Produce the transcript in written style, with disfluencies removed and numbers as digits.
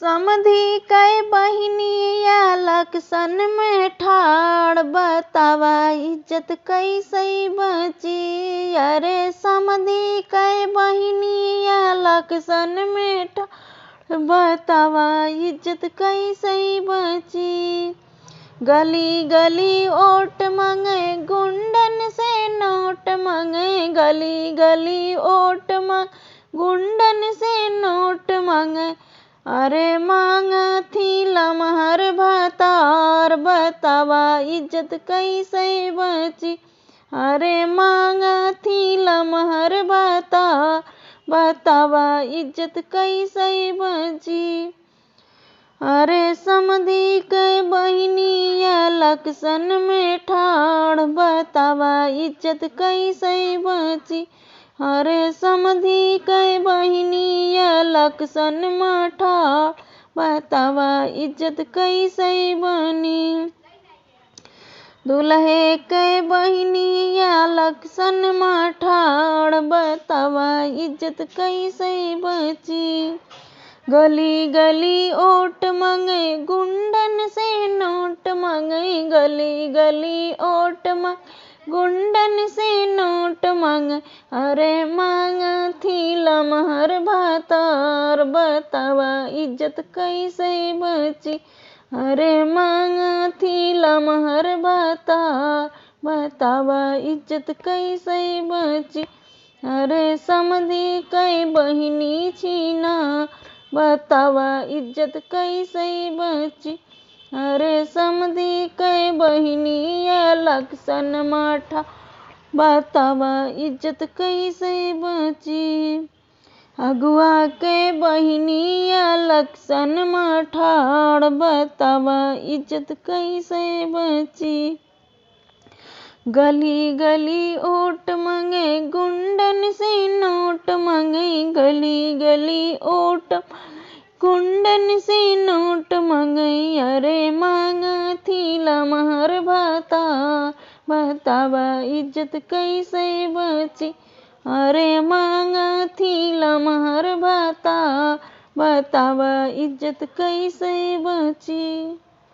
समधी कै बहिनिया लक्षण में ठाड़, बतावा इज्जत कैसे बची। अरे समधी कै बहिनिया लक्षण में ठाड़, बतावा इज्जत कैसे बची। गली गली ओट मांगे गुंडन से नोट मांगे, गली गली ओट मांगे गुंडन से नोट मांगे। अरे मांगा थी लमहर भातार, बतावा इज्जत कैसे बची। अरे मांगा थी लमहर भातार, बतावा इज्जत कैसे बची। अरे समधी कै बहिनिया लक्षण में ठाड़, बतावा इज्जत कैसे बची। अरे समधी कै बहिनिया लक्षण में ठाड़, बतावा इज्जत कैसे बनी। दुल्हे कै बहिनिया लक्षण में ठाड़, बतावा इज्जत कैसे बची। गली गली ओट मांगे गुंडन से नोट मांगे, गली गली ओट मांगे गुंडन से नोट मांगे। अरे मांगा थी लमहर भातार, बतावा इज्जत कैसे बची। अरे मांगा थी लमहर भातार, बतावा इज्जत कैसे बची। अरे समधी कै बहिनी छीना, बतावा इज्जत कैसे बची। अरे समधी कै बहिनिया लक्षण में ठाड़, बतावा इज्जत कैसे बची। अगुआ कै बहिनिया लक्षण में ठाड़, बतावा इज्जत कैसे बची। गली गली ओट मांगे गुंडन से नोट मांगे, गली गली ओट गुंडन से नोट मांगे। अरे मांगा थी लमहर भातार, बतावा इज्जत कैसे बची। अरे मांगा थी लमहर भातार, बतावा इज्जत कैसे बची।